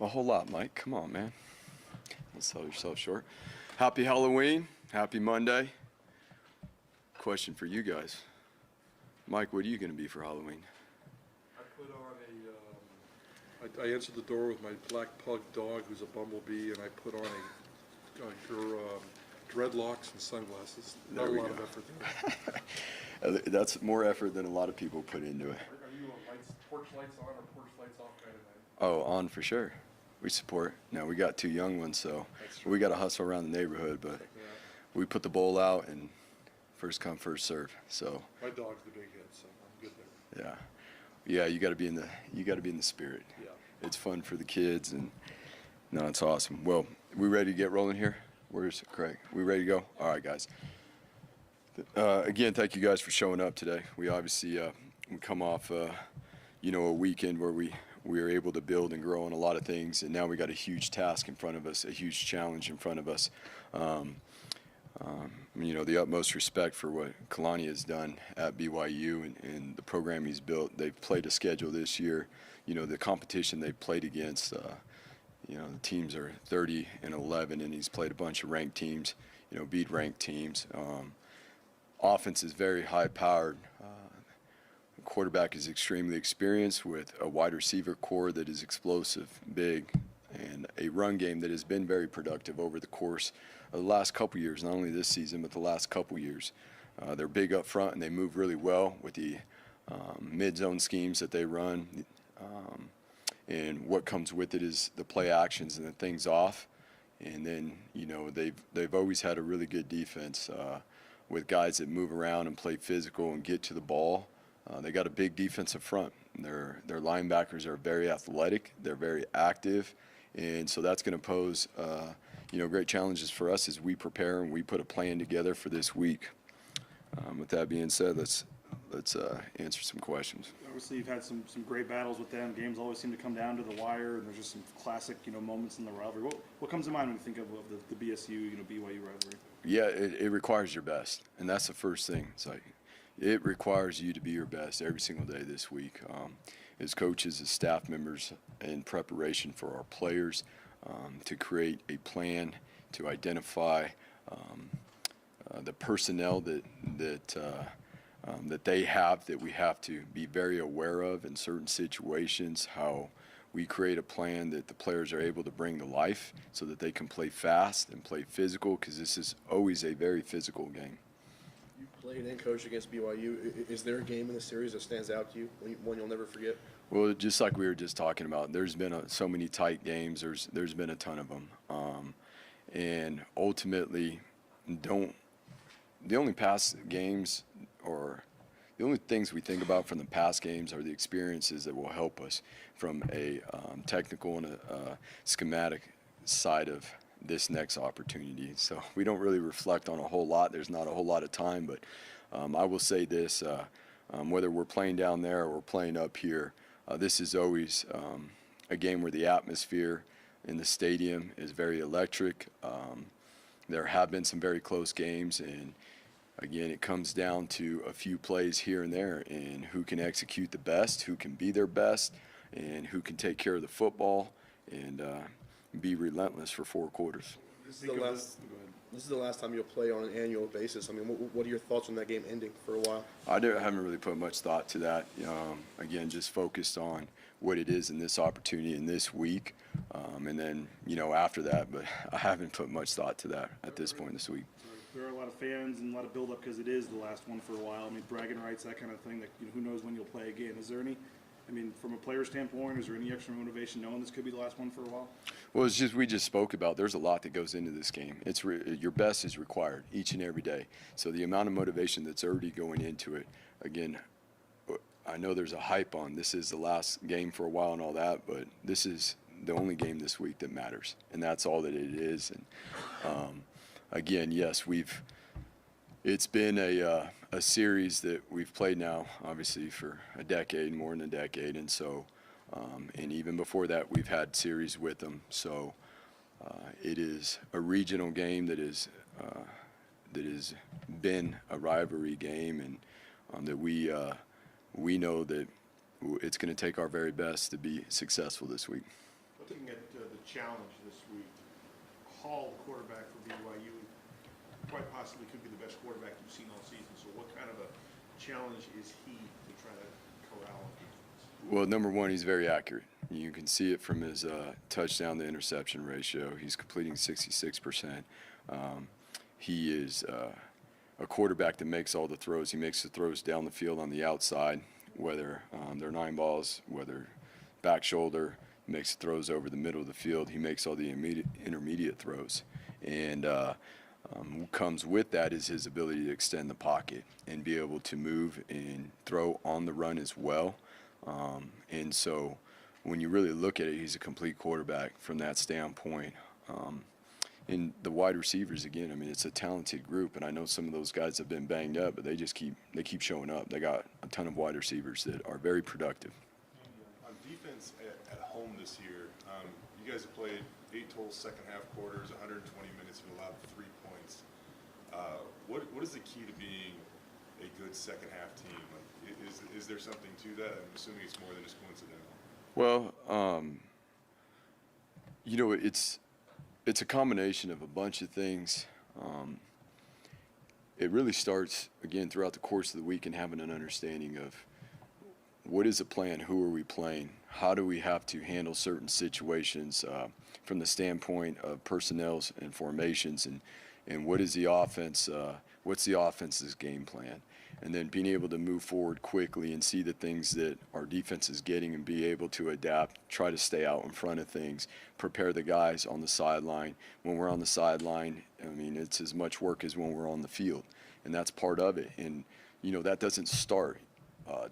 A whole lot, Mike. Come on, man. Don't sell yourself short. Happy Halloween. Happy Monday. Question for you guys. Mike, what are you going to be for Halloween? I put on I answered the door with my black pug dog, who's a bumblebee, and I put on dreadlocks and sunglasses. Not a lot of effort there. That's more effort than a lot of people put into it. Are you a porch lights on or porch lights off kind of Oh, night? on for sure. We support. Now, we got 2 young ones, so we got to hustle around the neighborhood, but we put the bowl out and first come, first serve. So my dog's the big hit, so I'm good there. Yeah, you got to be in the spirit. Yeah. It's fun for the kids, and no, it's awesome. Well, we ready to get rolling here? Where's Craig? We ready to go? All right, guys. Again, thank you guys for showing up today. We obviously we come off a weekend where we were able to build and grow on a lot of things, and now we got a huge task in front of us, a huge challenge in front of us. The utmost respect for what Kalani has done at BYU and the program he's built. They've played a schedule this year. The competition they've played against, the teams are 30-11, and he's played a bunch of ranked teams, beat ranked teams. Offense is very high-powered. The quarterback is extremely experienced with a wide receiver core that is explosive, big, and a run game that has been very productive over the course of the last couple years, not only this season, but the last couple years. They're big up front, and they move really well with the mid-zone schemes that they run. And what comes with it is the play actions and the things off. And then, they've always had a really good defense with guys that move around and play physical and get to the ball. They got a big defensive front. Their linebackers are very athletic. They're very active. And so that's going to pose, great challenges for us as we prepare and we put a plan together for this week. With that being said, let's answer some questions. Obviously, you've had some great battles with them. Games always seem to come down to the wire, and there's just some classic, moments in the rivalry. What comes to mind when you think of the BSU, BYU rivalry? Yeah, it requires your best, and that's the first thing. It's like it requires you to be your best every single day this week. As coaches, as staff members, in preparation for our players, to create a plan, to identify the personnel that they have that we have to be very aware of in certain situations, how we create a plan that the players are able to bring to life so that they can play fast and play physical, because this is always a very physical game. You played and coached against BYU. Is there a game in the series that stands out to you, one you'll never forget? Well, just like we were just talking about, there's been so many tight games. There's been a ton of them. And ultimately, the only past games or the only things we think about from the past games are the experiences that will help us from a technical and a schematic side of this next opportunity. So we don't really reflect on a whole lot. There's not a whole lot of time, but I will say this, whether we're playing down there or we're playing up here, this is always a game where the atmosphere in the stadium is very electric. There have been some very close games, and again, it comes down to a few plays here and there and who can execute the best, who can be their best, and who can take care of the football and be relentless for 4 quarters. This is the last time you'll play on an annual basis. I mean, what are your thoughts on that game ending for a while? I haven't really put much thought to that. Again, just focused on what it is in this opportunity in this week, and then, after that. But I haven't put much thought to that at this point this week. There are a lot of fans and a lot of build-up because it is the last one for a while. I mean, bragging rights, that kind of thing, that who knows when you'll play again. Is there any, from a player standpoint, is there any extra motivation knowing this could be the last one for a while? Well, it's just we just spoke about there's a lot that goes into this game. Your best is required each and every day. So the amount of motivation that's already going into it, again, I know there's a hype on this is the last game for a while and all that, but this is the only game this week that matters, and that's all that it is. And again, yes, it's been a series that we've played now, obviously, for a decade, more than a decade, and so, and even before that, we've had series with them. So it is a regional game that has been a rivalry game, and that we know that it's going to take our very best to be successful this week. Looking at challenge this week. Hall, the quarterback for BYU, quite possibly could be the best quarterback you've seen all season. So what kind of a challenge is he to try to corral on defense? Well, number one, he's very accurate. You can see it from his touchdown to interception ratio. He's completing 66%. He is a quarterback that makes all the throws. He makes the throws down the field on the outside, whether they're 9 balls, whether back shoulder, he makes the throws over the middle of the field. He makes all the intermediate throws. And what comes with that is his ability to extend the pocket and be able to move and throw on the run as well. And so when you really look at it, he's a complete quarterback from that standpoint. And the wide receivers, again, I mean, it's a talented group, and I know some of those guys have been banged up, but they keep showing up. They got a ton of wide receivers that are very productive. On defense at home this year, you guys have played 8 total second half quarters, 120 minutes, and allowed 3 points. What is the key to being a good second half team? Like, is there something to that? I'm assuming it's more than just coincidental. Well, you know, it's a combination of a bunch of things. It really starts, again, throughout the course of the week and having an understanding of what is the plan, who are we playing, how do we have to handle certain situations from the standpoint of personnel and formations, and what is the offense, what's the offense's game plan. And then being able to move forward quickly and see the things that our defense is getting and be able to adapt, try to stay out in front of things, prepare the guys on the sideline. When we're on the sideline, I mean, it's as much work as when we're on the field, and that's part of it. And, you know, that doesn't start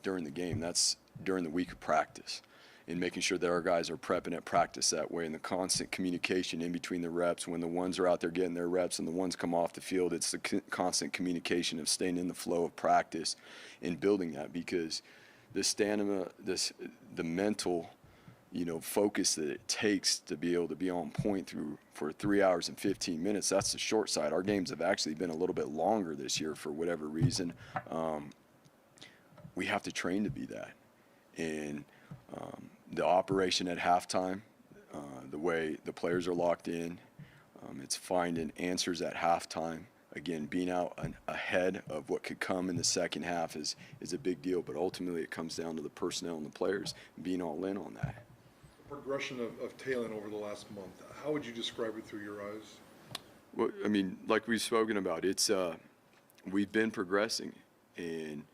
during the game. That's during the week of practice, and making sure that our guys are prepping at practice that way, and the constant communication in between the reps. When the ones are out there getting their reps and the ones come off the field, it's the constant communication of staying in the flow of practice and building that, because the stamina, the mental, you know, focus that it takes to be able to be on point for 3 hours and 15 minutes, that's the short side. Our games have actually been a little bit longer this year for whatever reason. We have to train to be that. And the operation at halftime, the way the players are locked in, it's finding answers at halftime. Again, being out ahead of what could come in the second half is a big deal, but ultimately it comes down to the personnel and the players being all in on that. The progression of Taylin over the last month, how would you describe it through your eyes? Well, I mean, like we've spoken about, it's we've been progressing, and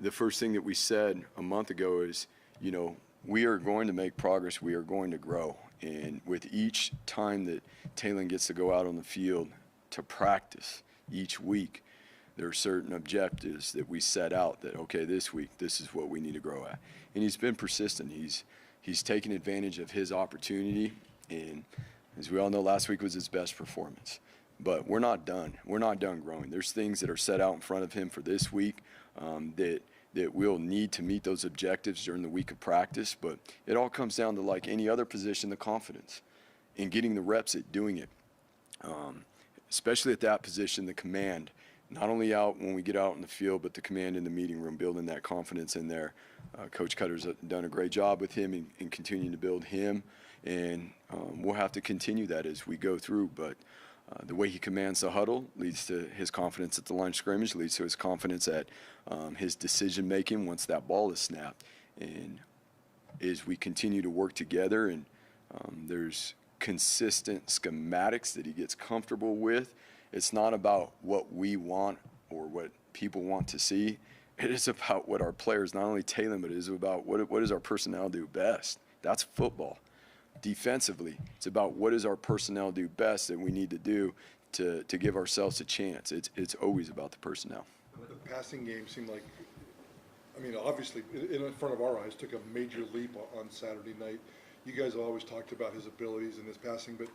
the first thing that we said a month ago is, you know, we are going to make progress, we are going to grow. And with each time that Taylin gets to go out on the field to practice each week, there are certain objectives that we set out that, okay, this week, this is what we need to grow at. And he's been persistent. He's taken advantage of his opportunity. And as we all know, last week was his best performance. But we're not done. We're not done growing. There's things that are set out in front of him for this week that we'll need to meet those objectives during the week of practice. But it all comes down to, like any other position, the confidence in getting the reps at doing it. Especially at that position, the command, not only out when we get out in the field, but the command in the meeting room, building that confidence in there. Coach Koetter's done a great job with him in continuing to build him, and we'll have to continue that as we go through. But the way he commands the huddle leads to his confidence at the line of scrimmage, leads to his confidence at his decision-making once that ball is snapped. And as we continue to work together, and there's consistent schematics that he gets comfortable with, it's not about what we want or what people want to see. It is about what our players, not only Taylin, but it is about what does our personnel do best. That's football. Defensively, it's about what does our personnel do best that we need to do to give ourselves a chance. It's always about the personnel. The passing game seemed like, I mean, obviously, in front of our eyes, took a major leap on Saturday night. You guys have always talked about his abilities in his passing, but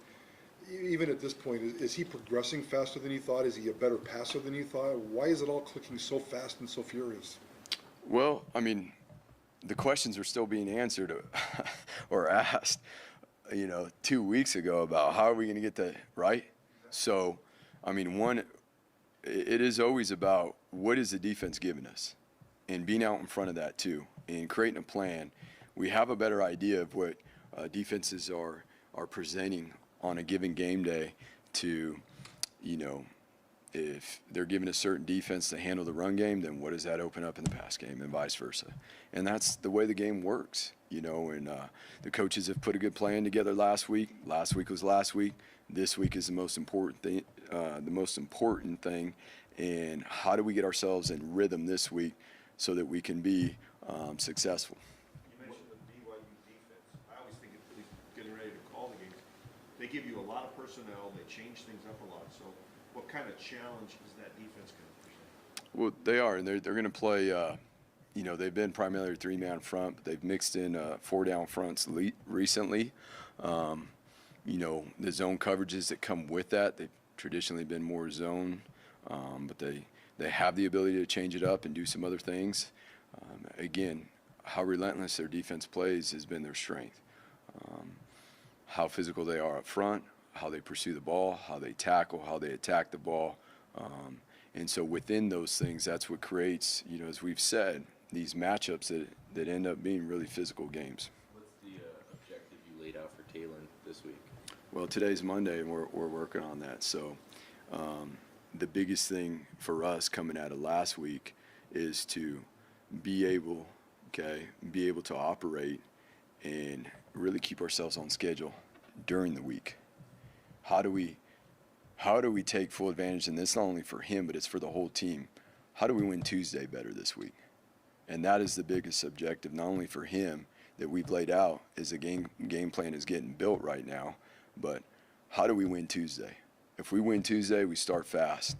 even at this point, is he progressing faster than you thought? Is he a better passer than you thought? Why is it all clicking so fast and so furious? Well, I mean, the questions are still being answered or asked, 2 weeks ago about how are we going to get that right? So, I mean, it is always about what is the defense giving us and being out in front of that too and creating a plan. We have a better idea of what defenses are are presenting on a given game day to, you know, if they're given a certain defense to handle the run game, then what does that open up in the pass game, and vice versa. And that's the way the game works, you know, and the coaches have put a good plan together last week. Last week was last week. This week is the most important thing, and how do we get ourselves in rhythm this week so that we can be successful. You mentioned the BYU defense. I always think at least getting ready to call the games, they give you a lot of personnel, they change things up a lot. So what kind of challenge is that defense going to present? Well, they are, and they're going to play, you know, they've been primarily a three-man front, but they've mixed in four-down fronts recently. You know, the zone coverages that come with that, they've traditionally been more zone, but they have the ability to change it up and do some other things. Again, how relentless their defense plays has been their strength. How physical they are up front, how they pursue the ball, how they tackle, how they attack the ball. And so within those things, that's what creates, you know, as we've said, these matchups that end up being really physical games. What's the objective you laid out for Taylin this week? Well, today's Monday, and we're working on that. So the biggest thing for us coming out of last week is to be able to operate and really keep ourselves on schedule during the week. How do we take full advantage? And this not only for him, but it's for the whole team. How do we win Tuesday better this week? And that is the biggest objective, not only for him that we've laid out as the game plan is getting built right now, but how do we win Tuesday? If we win Tuesday, we start fast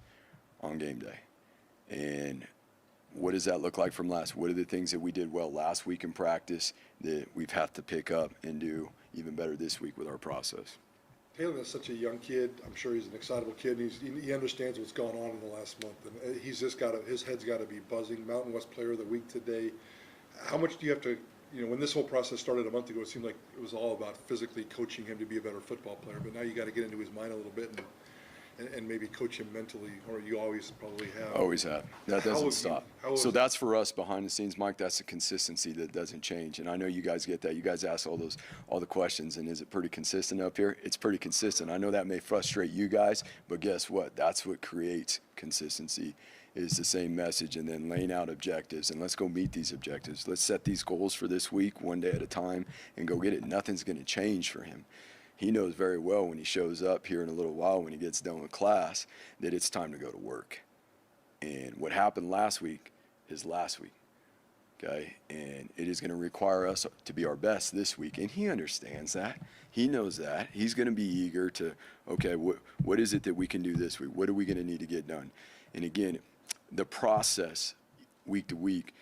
on game day. And what does that look like from last? What are the things that we did well last week in practice that we've had to pick up and do even better this week with our process? Taylin is such a young kid. I'm sure he's an excitable kid. He understands what's gone on in the last month, and he's just his head's got to be buzzing. Mountain West Player of the Week today. How much do you have to, you know, when this whole process started a month ago, it seemed like it was all about physically coaching him to be a better football player. But now you got to get into his mind a little bit and maybe coach him mentally, or you always probably have. Always have. That doesn't stop. So is- that's for us behind the scenes, Mike. That's the consistency that doesn't change. And I know you guys get that. You guys ask all the questions, and is it pretty consistent up here? It's pretty consistent. I know that may frustrate you guys, but guess what? That's what creates consistency, is the same message, and then laying out objectives. And let's go meet these objectives. Let's set these goals for this week, one day at a time, and go get it. Nothing's going to change for him. He knows very well when he shows up here in a little while, when he gets done with class, that it's time to go to work. And what happened last week is last week, okay? And it is going to require us to be our best this week. And he understands that. He knows that. He's going to be eager to, okay, what is it that we can do this week? What are we going to need to get done? And again, the process week to week,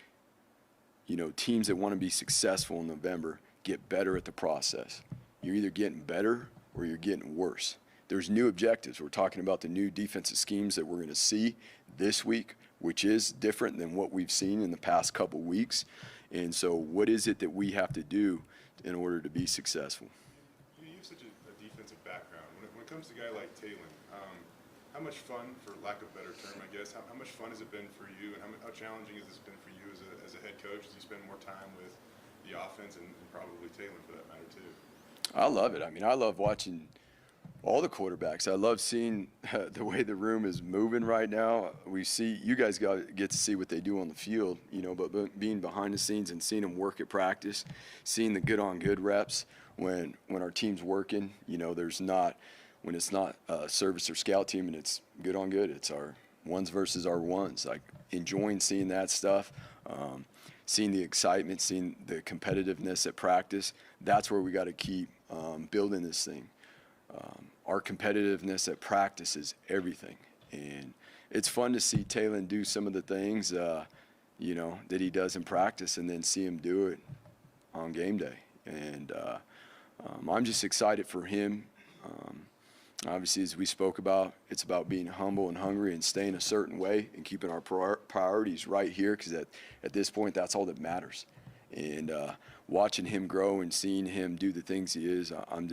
you know, teams that want to be successful in November get better at the process. You're either getting better or you're getting worse. There's new objectives. We're talking about the new defensive schemes that we're going to see this week, which is different than what we've seen in the past couple weeks. And so what is it that we have to do in order to be successful? You have such a defensive background. When it comes to a guy like Taylin, how much fun, for lack of a better term, I guess, how much fun has it been for you, and how challenging has this been for you as a head coach as you spend more time with the offense and probably Taylin for that matter too? I love it. I mean, I love watching all the quarterbacks. I love seeing the way the room is moving right now. We see, you guys get to see what they do on the field, you know, but being behind the scenes and seeing them work at practice, seeing the good reps when our team's working, you know, when it's not a service or scout team and it's good on good, it's our ones versus our ones. Like, enjoying seeing that stuff. Seeing the excitement, seeing the competitiveness at practice, that's where we got to keep building this thing. Our competitiveness at practice is everything. And it's fun to see Taylin do some of the things, you know, that he does in practice, and then see him do it on game day. And I'm just excited for him. Obviously, as we spoke about, it's about being humble and hungry and staying a certain way and keeping our priorities right here, because at this point, that's all that matters. And watching him grow and seeing him do the things he is, I'm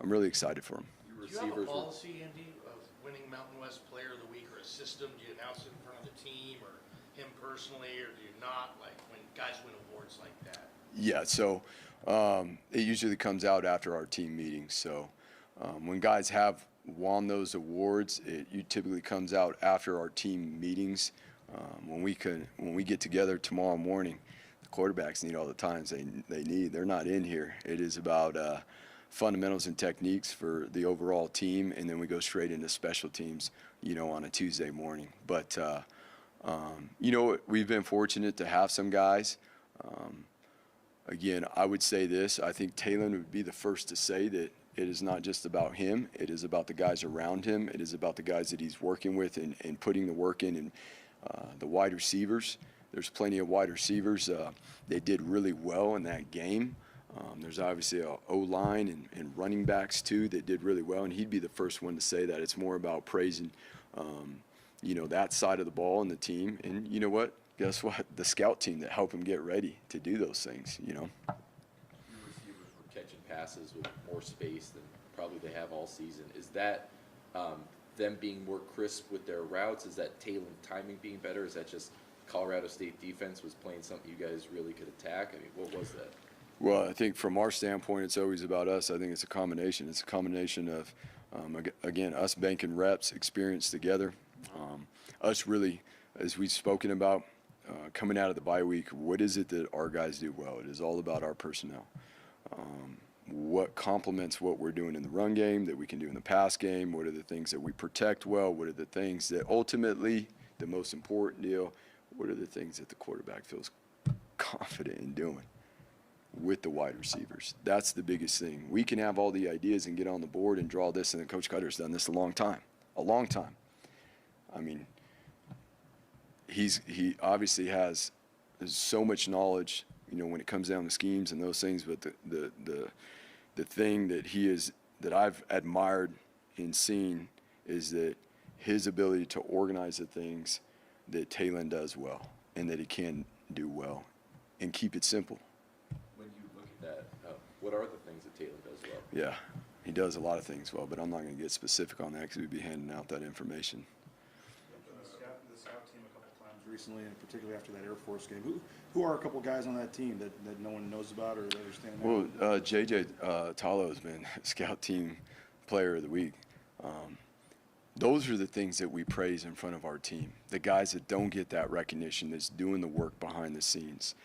really excited for him. Do you have a policy, Andy, of winning Mountain West Player of the Week, or a system? Do you announce it in front of the team or him personally, or do you not, like when guys win awards like that? Yeah, so it usually comes out after our team meetings. So when guys have won those awards, it typically comes out after our team meetings. When we get together tomorrow morning, the quarterbacks need all the times they need. They're not in here. It is about fundamentals and techniques for the overall team, and then we go straight into special teams, on a Tuesday morning. But we've been fortunate to have some guys. Again, I would say this. I think Taylin would be the first to say that it is not just about him. It is about the guys around him. It is about the guys that he's working with and putting the work in. And the wide receivers, there's plenty of wide receivers. They did really well in that game. There's obviously a O-line and running backs, too, that did really well. And he'd be the first one to say that. It's more about praising, that side of the ball and the team. And you know what? Guess what? The scout team that helped him get ready to do those things, Your receivers were catching passes with more space than probably they have all season. Is that them being more crisp with their routes? Is that Taylin timing being better? Is that just Colorado State defense was playing something you guys really could attack? I mean, what was that? Well, I think from our standpoint, it's always about us. I think it's a combination. It's a combination of, again, us banking reps, experience together, us really, as we've spoken about, coming out of the bye week, what is it that our guys do well? It is all about our personnel. What complements what we're doing in the run game that we can do in the pass game? What are the things that we protect well? What are the things that ultimately, the most important deal, what are the things that the quarterback feels confident in doing with the wide receivers? That's the biggest thing. We can have all the ideas and get on the board and draw this, and Coach Koetter's done this a long time. I mean, he obviously has so much knowledge, when it comes down to schemes and those things. But the thing that I've admired and seen is that his ability to organize the things that Taylin does well and that he can do well and keep it simple. When you look at that, what are the things that Taylin does well? Yeah, he does a lot of things well, but I'm not going to get specific on that because we'd be handing out that information. The scout team a couple times recently, and particularly after that Air Force game. Who are a couple guys on that team that no one knows about or that are standing out? Well, JJ Talo has been Scout Team Player of the Week. Those are the things that we praise in front of our team. The guys that don't get that recognition, that's doing the work behind the scenes.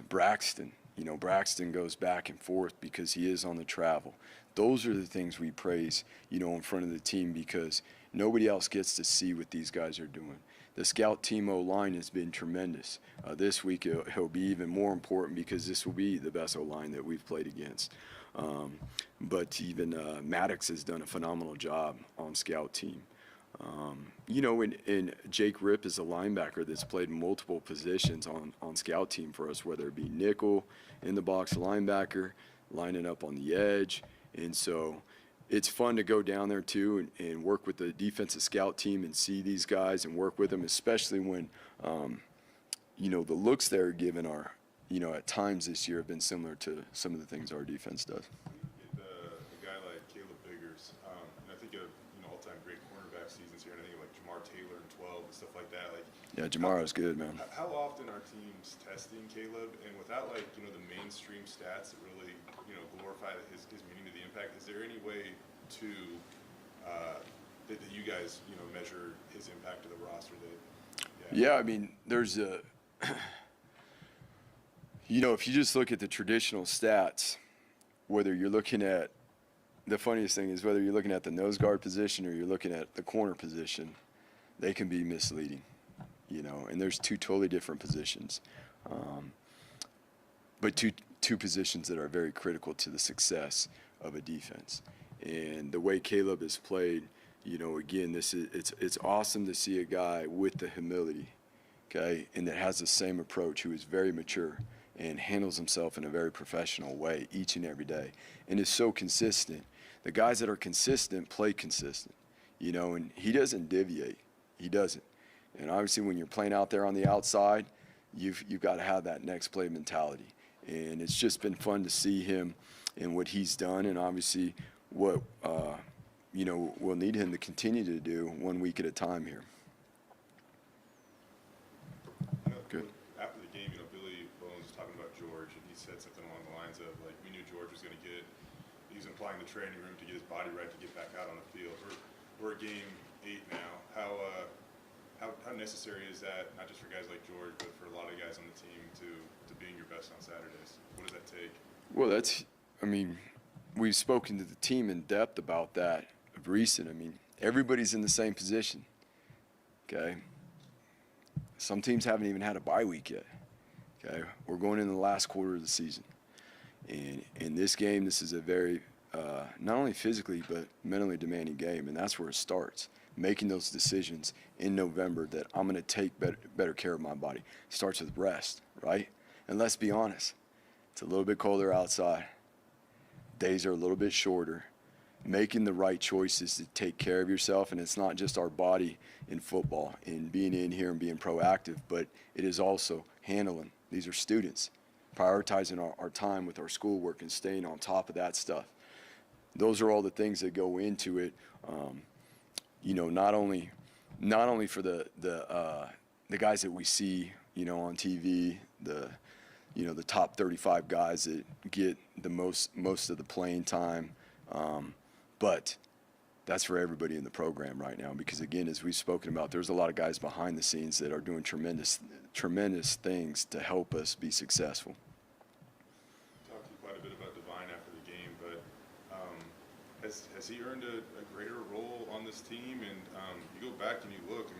Braxton, Braxton goes back and forth because he is on the travel. Those are the things we praise, in front of the team because nobody else gets to see what these guys are doing. The scout team O-line has been tremendous. This week he'll be even more important because this will be the best O-line that we've played against. But even Maddox has done a phenomenal job on scout team. And Jake Ripp is a linebacker that's played multiple positions on scout team for us, whether it be nickel, in the box linebacker, lining up on the edge. And so it's fun to go down there too and work with the defensive scout team and see these guys and work with them, especially when, the looks they're given are, at times this year have been similar to some of the things our defense does. A guy like Caleb Biggers, and I think of all-time great cornerback seasons here, and I think of like Jamar Taylor in 12 and stuff like that. Yeah, Jamara's good, man. How often are teams testing Caleb, and without the mainstream stats that really glorify his meaning to the impact? Is there any way to that you guys measure his impact to the roster? Yeah, I mean, there's a. If you just look at the traditional stats, whether you're looking at, the funniest thing is whether you're looking at the nose guard position or you're looking at the corner position, they can be misleading, and there's two totally different positions. But two positions that are very critical to the success of a defense. And the way Caleb has played, again, it's awesome to see a guy with the humility, okay, and that has the same approach, who is very mature and handles himself in a very professional way each and every day, and is so consistent. The guys that are consistent play consistent, and he doesn't deviate. He doesn't. And obviously when you're playing out there on the outside, you've got to have that next play mentality. And it's just been fun to see him and what he's done, and obviously what we'll need him to continue to do 1 week at a time here. Good. After the game, Billy Bones was talking George, and he said something along the lines of, like, we knew George was going to get, he was applying the training room to get his body right to get back out on the field. We're at game 8 now. How necessary is that, not just for guys like George, but for a lot of guys on the team to being your best on Saturdays? What does that take? Well, we've spoken to the team in depth about that of recent. Everybody's in the same position, okay? Some teams haven't even had a bye week yet, okay? We're going into the last quarter of the season. And in this game, this is a very, not only physically, but mentally demanding game, and that's where it starts. Making those decisions in November that I'm going to take better care of my body. Starts with rest, right? And let's be honest, it's a little bit colder outside. Days are a little bit shorter. Making the right choices to take care of yourself, and it's not just our body in football and being in here and being proactive, but it is also handling. These are students, prioritizing our time with our schoolwork and staying on top of that stuff. Those are all the things that go into it. Not only for the guys that we see, on TV, the top 35 guys that get the most of the playing time, but that's for everybody in the program right now. Because again, as we've spoken about, there's a lot of guys behind the scenes that are doing tremendous things to help us be successful. Talked to you quite a bit about Divine after the game, but has he earned a greater role on this team? And you go back and you look,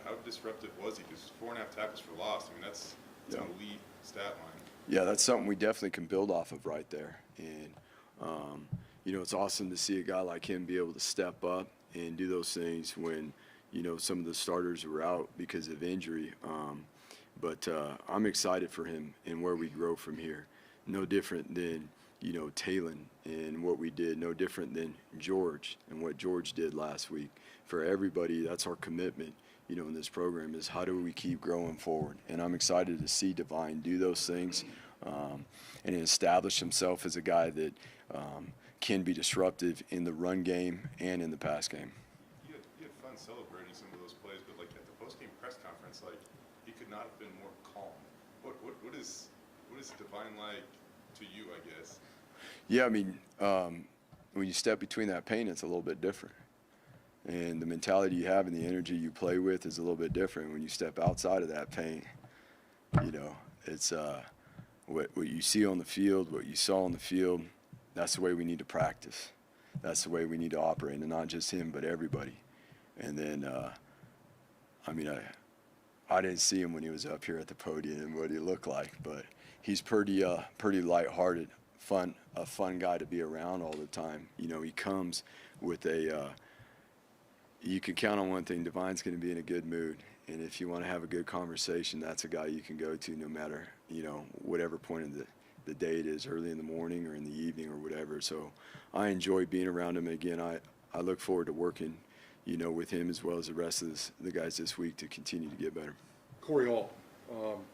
how disruptive was he? Because 4.5 tackles for loss, that's an elite stat line. Yeah, that's something we definitely can build off of right there. And, it's awesome to see a guy like him be able to step up and do those things when, some of the starters were out because of injury. But I'm excited for him and where we grow from here. No different than, Taylin and what we did. No different than George and what George did last week. For everybody, that's our commitment, in this program is how do we keep growing forward. And I'm excited to see Divine do those things and establish himself as a guy that can be disruptive in the run game and in the pass game. You had fun celebrating some of those plays, but at the post-game press conference, he could not have been more calm. What is Divine like to you, I guess? Yeah, when you step between that pain, it's a little bit different. And the mentality you have and the energy you play with is a little bit different when you step outside of that pain. It's what you see on the field, what you saw on the field, that's the way we need to practice. That's the way we need to operate, and not just him, but everybody. And then, I didn't see him when he was up here at the podium and what he looked like, but he's pretty lighthearted, a fun guy to be around all the time. He comes with you can count on one thing, Divine's going to be in a good mood. And if you want to have a good conversation, that's a guy you can go to no matter, whatever point of the day it is, early in the morning or in the evening or whatever. So I enjoy being around him. Again, I look forward to working, with him as well as the rest of the guys this week to continue to get better. Corey Hall,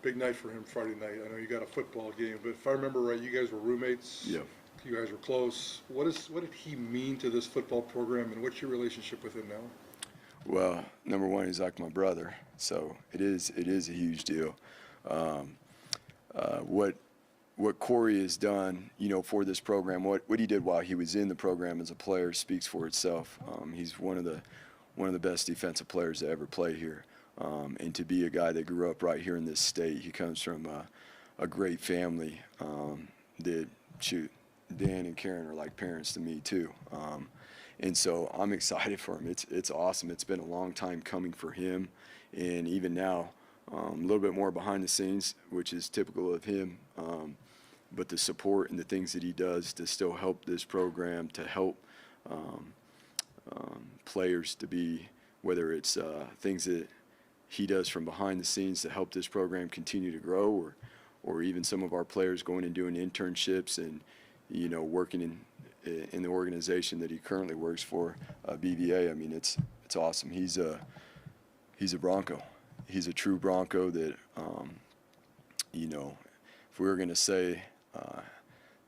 big night for him Friday night. I know you got a football game, but if I remember right, you guys were roommates. Yeah. You guys were close. What did he mean to this football program, and what's your relationship with him now? Well, number one, he's like my brother, so it is a huge deal. What Corey has done, for this program, what he did while he was in the program as a player speaks for itself. He's one of the best defensive players to ever play here, and to be a guy that grew up right here in this state. He comes from a great family. Dan and Karen are like parents to me too. And so I'm excited for him. It's awesome. It's been a long time coming for him. And even now, a little bit more behind the scenes, which is typical of him. But the support and the things that he does to still help this program, to help players to be, whether it's things that he does from behind the scenes to help this program continue to grow, or even some of our players going and doing internships and, working in the organization that he currently works for, BVA. It's awesome. He's a Bronco. He's a true Bronco that, if we were going to say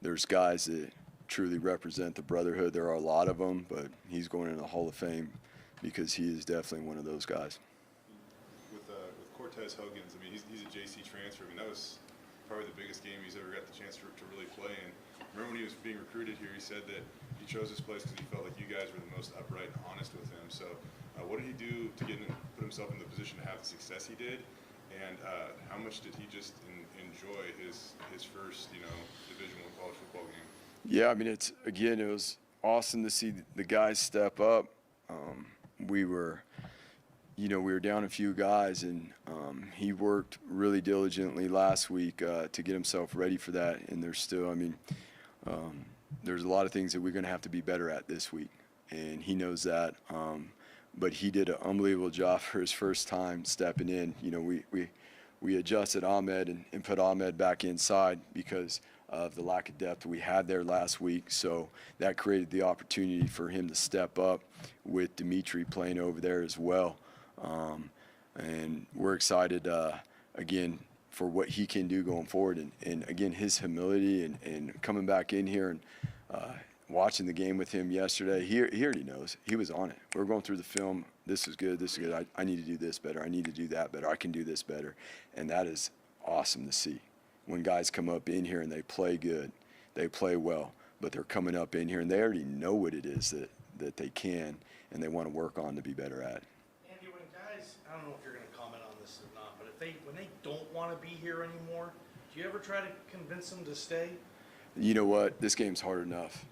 there's guys that truly represent the brotherhood, there are a lot of them, but he's going in the Hall of Fame because he is definitely one of those guys. With Cortez Huggins, he's a JC transfer. That was probably the biggest game he's ever got the chance to really play in. Remember when he was being recruited here, he said that he chose this place because he felt like you guys were the most upright and honest with him. So what did he do to put himself in the position to have the success he did? And how much did he just enjoy his first, Division I college football game? Yeah, I mean, it was awesome to see the guys step up. We were down a few guys, and he worked really diligently last week to get himself ready for that. And there's still, there's a lot of things that we're going to have to be better at this week, and he knows that. But he did an unbelievable job for his first time stepping in. We adjusted Ahmed and put Ahmed back inside because of the lack of depth we had there last week. So that created the opportunity for him to step up with Dimitri playing over there as well. And we're excited, again, for what he can do going forward. And again, his humility and coming back in here and watching the game with him yesterday, he already knows. He was on it. We were going through the film. This is good. This is good. I need to do this better. I need to do that better. I can do this better. And that is awesome to see. When guys come up in here and they play good, they play well, but they're coming up in here and they already know what it is that they can and they want to work on to be better at. Andy, when guys, I don't know if you're going to comment on this or not, but when they don't want to be here anymore, do you ever try to convince them to stay? You know what? This game's hard enough.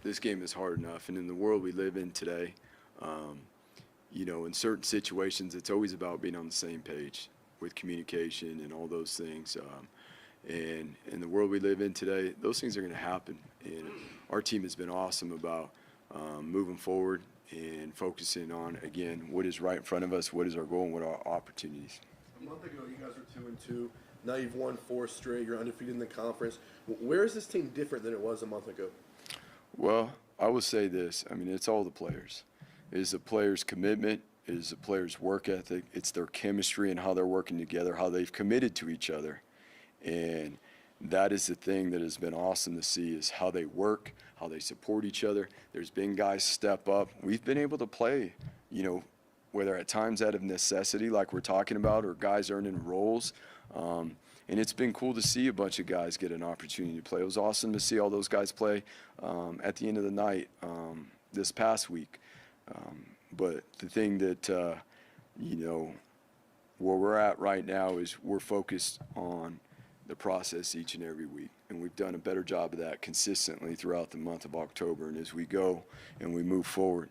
This game is hard enough. And in the world we live in today, in certain situations, it's always about being on the same page with communication and all those things. And in the world we live in today, those things are going to happen. And our team has been awesome about moving forward and focusing on, again, what is right in front of us, what is our goal, and what are our opportunities. A month ago, you guys were 2-2. Now you've won 4 straight. You're undefeated in the conference. Where is this team different than it was a month ago? Well, I will say this. It's all the players. It is the players' commitment. It is the players' work ethic. It's their chemistry and how they're working together, how they've committed to each other. And that is the thing that has been awesome to see is how they work, how they support each other. There's been guys step up. We've been able to play, whether at times out of necessity like we're talking about or guys earning roles. And it's been cool to see a bunch of guys get an opportunity to play. It was awesome to see all those guys play at the end of the night this past week. But the thing that, where we're at right now is we're focused on the process each and every week. And we've done a better job of that consistently throughout the month of October. And as we go and we move forward,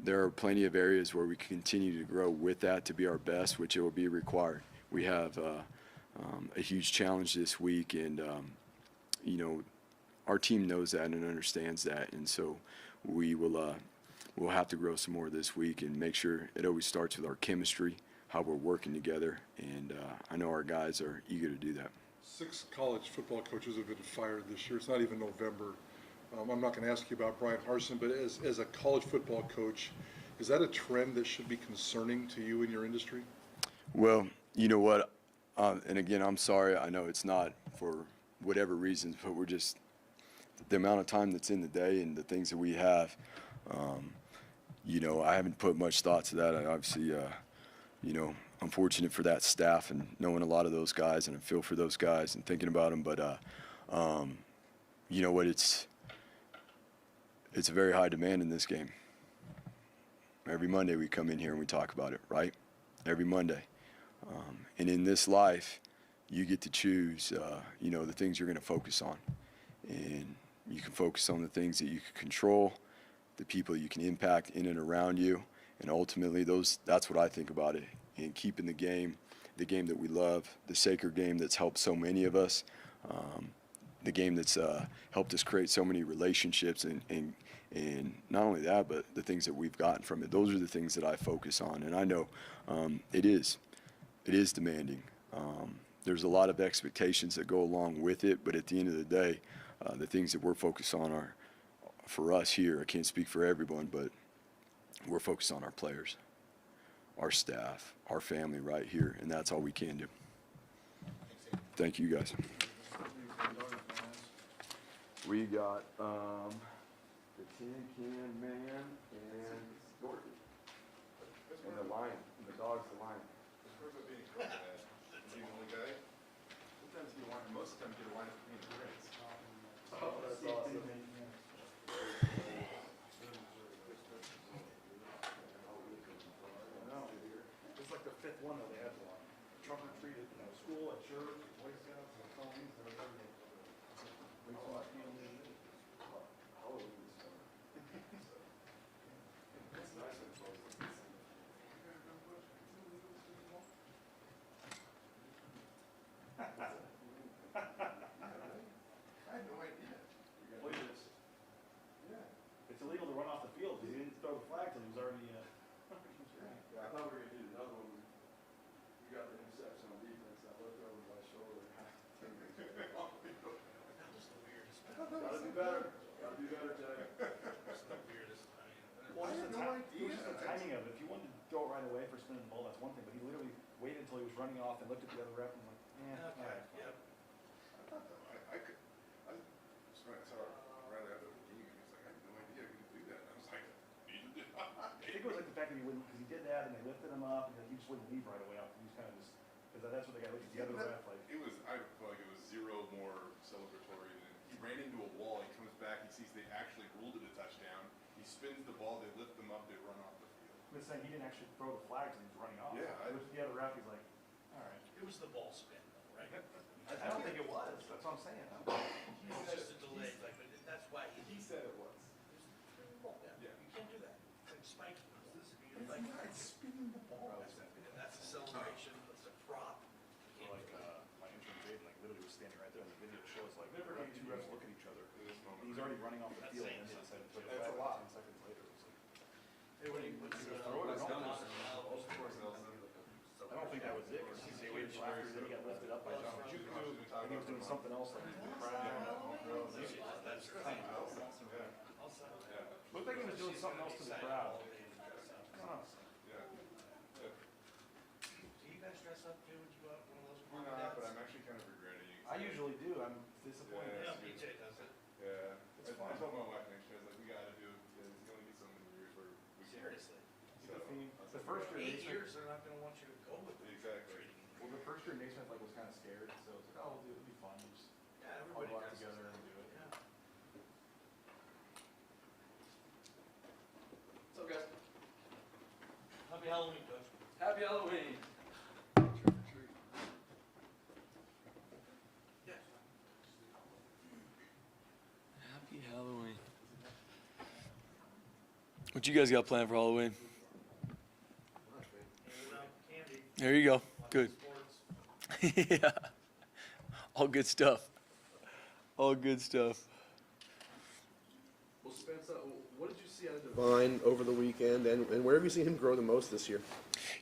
there are plenty of areas where we can continue to grow with that to be our best, which it will be required. We have a huge challenge this week, and, our team knows that and understands that. And so we'll have to grow some more this week and make sure it always starts with our chemistry, how we're working together. And I know our guys are eager to do that. 6 college football coaches have been fired this year. It's not even November. I'm not going to ask you about Brian Harsin, but as a college football coach, is that a trend that should be concerning to you in your industry? Well, you know what? And again, I'm sorry. I know it's not for whatever reasons, but we're just the amount of time that's in the day and the things that we have. I haven't put much thought to that. I obviously, I'm fortunate for that staff and knowing a lot of those guys, and I feel for those guys and thinking about them. But you know what? It's a very high demand in this game. Every Monday we come in here and we talk about it, right? Every Monday. And in this life, you get to choose, the things you're going to focus on. And you can focus on the things that you can control, the people you can impact in and around you. And ultimately, that's what I think about it. And keeping the game that we love, the sacred game that's helped so many of us, the game that's helped us create so many relationships and not only that, but the things that we've gotten from it. Those are the things that I focus on. And I know it is demanding. There's a lot of expectations that go along with it, but at the end of the day, the things that we're focused on are, for us here, I can't speak for everyone, but we're focused on our players, our staff, our family right here, and that's all we can do. Thank you, guys. We got the Tin Can Man and Gordon. And the lion. And the dog's the lion. Where's it being filmed at? Is he the only guy? time you get a lineup of painted grades. Oh, that's awesome. It's like the fifth one that they had one. Trunk or treat at school, at church, at Boy Scouts, at Colonies, and everything. I had no idea. It's illegal to run off the field because he didn't throw the flag till he was already. Yeah, I thought we were gonna do another one. We got the interception on defense. I looked over my shoulder. That was the weirdest. Gotta do better. Gotta do better, Jack. That's the weirdest. Well, I just had the no ti- idea. It was just the timing of it. If you wanted to throw it right away for spinning the ball, that's one thing. But he literally waited until he was running off and looked at the other ref and was like, Okay, alright. yep. I thought that, I could, I was when I saw Riley after the game, he was like, I had no idea I could do that. And I was like, neither did I. I think it was like the fact that he wouldn't, because he did that and they lifted him up and he just wouldn't leave right away. He was kind of just, because that's what the guy looked at the other ref like. It was, I feel like it was zero more celebratory than, he ran into a wall, he comes back, he sees they actually ruled it a touchdown. He spins the ball, they lift them up, they run off the field. I'm just saying he didn't actually throw the flags and he was running off. Yeah, He looked at the other ref, he's like, alright. It was the ball spin, though, right? I don't think it was, that's what I'm saying. It was just a delay, like, but that's why He said it was. Yeah, you can't do that. It's like spiking. He's like, I'm spinning the ball. That's acceleration, that's a prop. You So can't like, do that. my intern Jaden, like, literally was standing right there and the video shows like, two refs look at each other. This moment. He's already running off the That's field saying and then they decided to put That's it a back lot. 10 seconds later. It was like, Hey, what do you, what's the? throw it or don't? I I don't think that was it, because they waited until after, then he got lifted up by John Juku, and he was doing something else like the crowd. That's right. Also. Looked like he was doing something else to the crowd. I don't know. Yeah. Do you guys dress up too when you go out one of those? We're not, but I'm actually kind of regretting it. I usually do, I'm disappointed. Yeah, BJ does it. Yeah. It's I fun. told my wife next year, I was like, we gotta do it, because it's gonna be so many years where we can. Seriously. So, The first year, 8 Naismith- years, they're not gonna want you to go with them. Exactly. well, the first year Naismith like was kind of scared, so it's like, oh, we'll do it, it'll be fun. We'll just Yeah, all everybody go out dresses together up. and do it. Yeah. What's up, guys? Happy Halloween, Coach. Happy Halloween. Yes. Happy Halloween. What you guys got planned for Halloween? Candy. There you go. Watch Good. sports. Yeah. All good stuff. All good stuff. Well, Spencer, what did you see out of Divine over the weekend, and where have you seen him grow the most this year?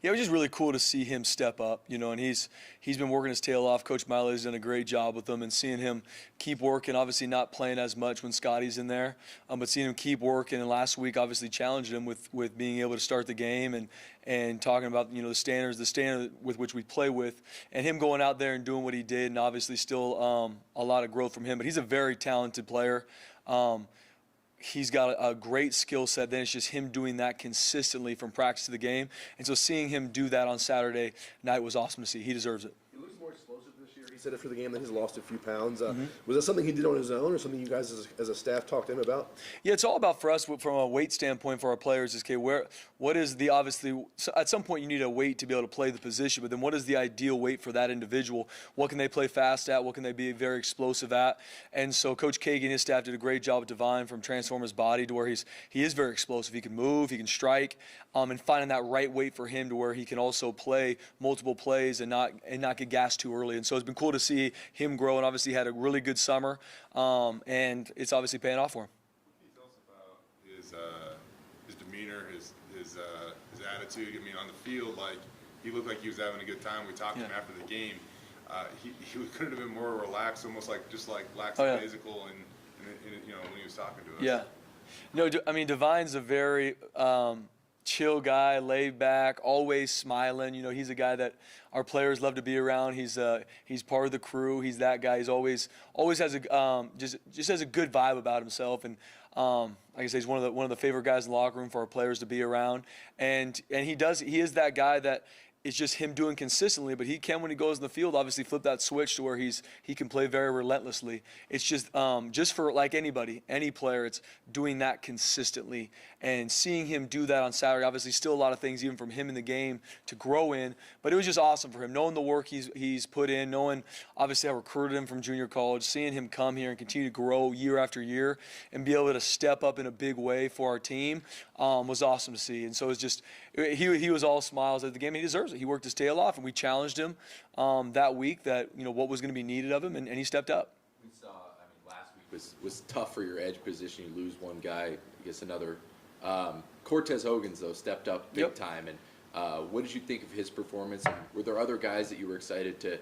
Yeah, it was just really cool to see him step up, and he's been working his tail off. Coach Miley's done a great job with him, and seeing him keep working, obviously not playing as much when Scotty's in there, but seeing him keep working. And last week obviously challenged him with being able to start the game and talking about the standard with which we play with, and him going out there and doing what he did, and obviously still a lot of growth from him. But he's a very talented player. He's got a great skill set. Then it's just him doing that consistently from practice to the game. And so seeing him do that on Saturday night was awesome to see. He deserves it. He looks more explosive this year. He said after the game that he's lost a few pounds. Was that something he did on his own, or something you guys as a staff talked to him about? Yeah, it's all about for us from a weight standpoint for our players is, okay, what is the obviously, so at some point you need a weight to be able to play the position, but then what is the ideal weight for that individual? What can they play fast at? What can they be very explosive at? And so Coach Kagan and his staff did a great job with Divine from transform his body to where he is very explosive. He can move, he can strike, and finding that right weight for him to where he can also play multiple plays and not get gassed too early. And so it's been cool to see him grow, and obviously he had a really good summer, and it's obviously paying off for him. Can you tell us about his demeanor, his attitude? I mean, on the field, like, he looked like he was having a good time. We talked to him after the game. He couldn't have been more relaxed, almost like lackadaisical, and when he was talking to us. Yeah. No, I mean, Divine's a very chill guy, laid back, always smiling. He's a guy that our players love to be around. He's part of the crew. He's that guy. He's always has a just has a good vibe about himself. And like I say, he's one of the favorite guys in the locker room for our players to be around. And he is that guy that it's just him doing consistently, but he can, when he goes in the field, obviously flip that switch to where he can play very relentlessly. It's just for like anybody, any player, it's doing that consistently and seeing him do that on Saturday. Obviously, still a lot of things even from him in the game to grow in, but it was just awesome for him, knowing the work he's put in, knowing obviously I recruited him from junior college, seeing him come here and continue to grow year after year and be able to step up in a big way for our team was awesome to see. And so it's just he was all smiles at the game, and he deserves it. He worked his tail off, and we challenged him that week that, what was going to be needed of him, and he stepped up. We saw, last week was tough for your edge position. You lose one guy, I guess another. Cortez Hogan's, though, stepped up big time. And what did you think of his performance? And were there other guys that you were excited to,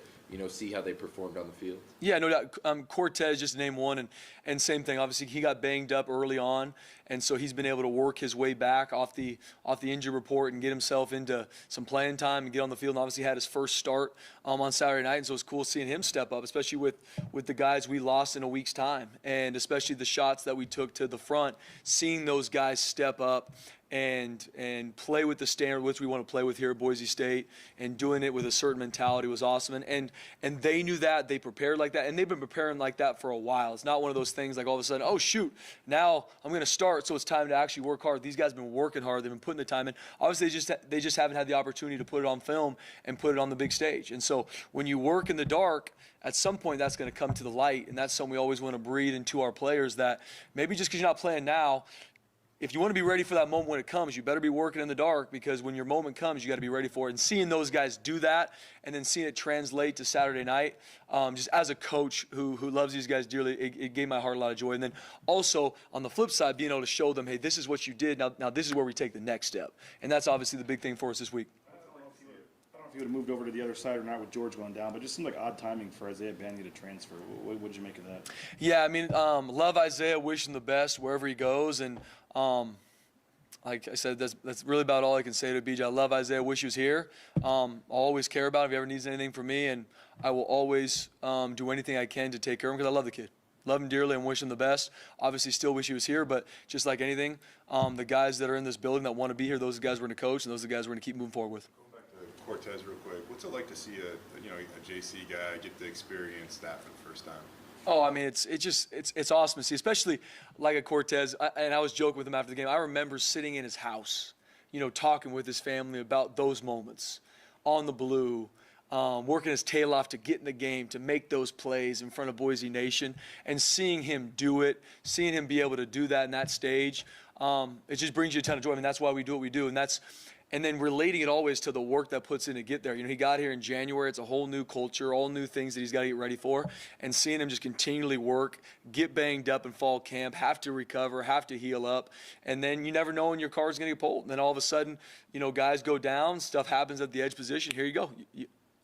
see how they performed on the field? Yeah, no doubt. Cortez, just to name one, and same thing. Obviously, he got banged up early on, and so he's been able to work his way back off the injury report and get himself into some playing time and get on the field. And obviously, had his first start on Saturday night, and so it's cool seeing him step up, especially with the guys we lost in a week's time, and especially the shots that we took to the front. Seeing those guys step up and play with the standard which we want to play with here at Boise State, and doing it with a certain mentality was awesome. And they knew that, they prepared like that, and they've been preparing like that for a while. It's not one of those things like all of a sudden, oh shoot, now I'm going to start, so it's time to actually work hard. These guys have been working hard, they've been putting the time in. Obviously they just haven't had the opportunity to put it on film and put it on the big stage. And so when you work in the dark, at some point that's going to come to the light, and that's something we always want to breathe into our players, that maybe just because you're not playing now, if you want to be ready for that moment when it comes, you better be working in the dark, because when your moment comes, you got to be ready for it. And seeing those guys do that, and then seeing it translate to Saturday night, just as a coach who loves these guys dearly, it gave my heart a lot of joy. And then also on the flip side, being able to show them, hey, this is what you did. Now this is where we take the next step. And that's obviously the big thing for us this week. I don't know if he would have moved over to the other side or not with George going down, but it just seemed like odd timing for Isaiah Bandy to transfer. What did you make of that? Yeah, love Isaiah, wish him the best wherever he goes. And like I said, that's really about all I can say to BJ. I love Isaiah, wish he was here. I'll always care about him if he ever needs anything from me, and I will always do anything I can to take care of him, because I love the kid. Love him dearly and wish him the best. Obviously still wish he was here, but just like anything, the guys that are in this building that want to be here, those are the guys we're going to coach, and those are the guys we're going to keep moving forward with. Going back to Cortez real quick, what's it like to see a JC guy get to experience that for the first time? Oh, it's awesome to see, especially like a Cortez. And I was joking with him after the game. I remember sitting in his house, talking with his family about those moments on the blue, working his tail off to get in the game, to make those plays in front of Boise Nation, and seeing him do it, seeing him be able to do that in that stage. It just brings you a ton of joy. That's why we do what we do, and then relating it always to the work that puts in to get there. He got here in January. It's a whole new culture, all new things that he's got to get ready for. And seeing him just continually work, get banged up in fall camp, have to recover, have to heal up. And then you never know when your card's going to get pulled. And then all of a sudden, guys go down, stuff happens at the edge position. Here you go.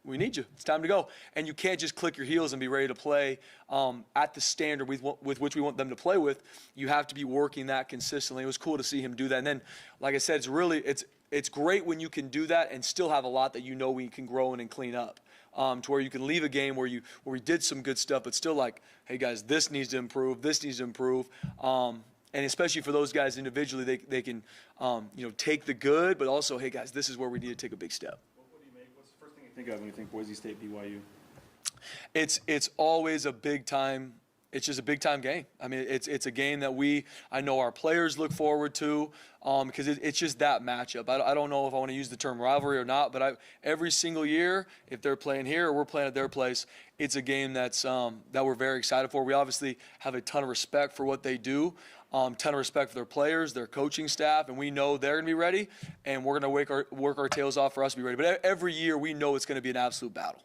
We need you. It's time to go. And you can't just click your heels and be ready to play at the standard with which we want them to play with. You have to be working that consistently. It was cool to see him do that. And then, like I said, it's great when you can do that and still have a lot that we can grow in and clean up, to where you can leave a game where we did some good stuff, but still like, hey guys, this needs to improve, and especially for those guys individually, they can take the good, but also, hey guys, this is where we need to take a big step. What do you make? What's the first thing you think of when you think Boise State BYU? It's always a big time. It's just a big time game. It's a game that I know our players look forward to, because it's just that matchup. I don't know if I want to use the term rivalry or not, but every single year, if they're playing here or we're playing at their place, it's a game that we're very excited for. We obviously have a ton of respect for what they do, ton of respect for their players, their coaching staff, and we know they're going to be ready, and we're going to work our tails off for us to be ready. But every year we know it's going to be an absolute battle.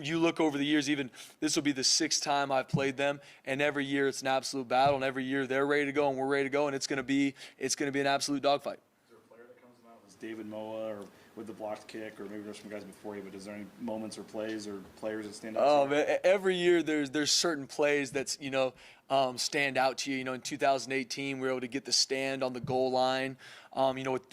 You look over the years, even this will be the 6th time I've played them, and every year it's an absolute battle, and every year they're ready to go and we're ready to go, and it's going to be an absolute dogfight. Is there a player that comes to mind? Was David Moa, or with the blocked kick, or maybe there's some guys before you, but is there any moments or plays or players that stand out? Oh man, every year there's certain plays that's stand out to you. In 2018 we were able to get the stand on the goal line,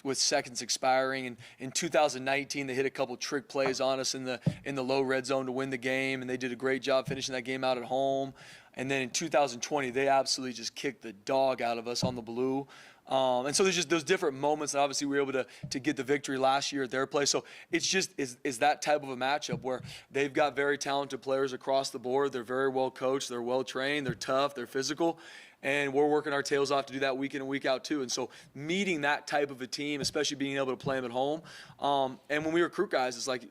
with seconds expiring, and in 2019 they hit a couple trick plays on us in the low red zone to win the game, and they did a great job finishing that game out at home. And then in 2020 they absolutely just kicked the dog out of us on the blue. And so there's just those different moments, and obviously we were able to get the victory last year at their place. So it's just is that type of a matchup where they've got very talented players across the board. They're very well coached. They're well trained. They're tough. They're physical. And we're working our tails off to do that week in and week out too. And so meeting that type of a team, especially being able to play them at home. And when we recruit guys, it's like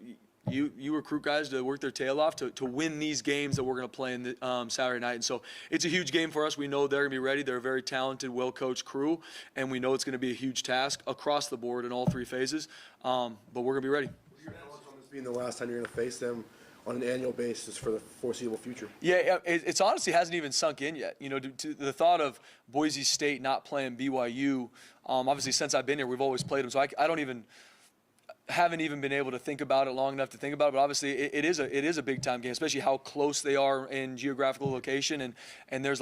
you recruit guys to work their tail off to win these games that we're going to play in the, Saturday night. And so it's a huge game for us. We know they're going to be ready. They're a very talented, well-coached crew, and we know it's going to be a huge task across the board in all three phases. But we're going to be ready. Your thoughts on this being the last time you're going to face them on an annual basis for the foreseeable future? Yeah, it's honestly hasn't even sunk in yet. You know, to the thought of Boise State not playing BYU, obviously since I've been here, we've always played them. So haven't even been able to think about it long enough to think about it, but obviously it is a big time game, especially how close they are in geographical location, and there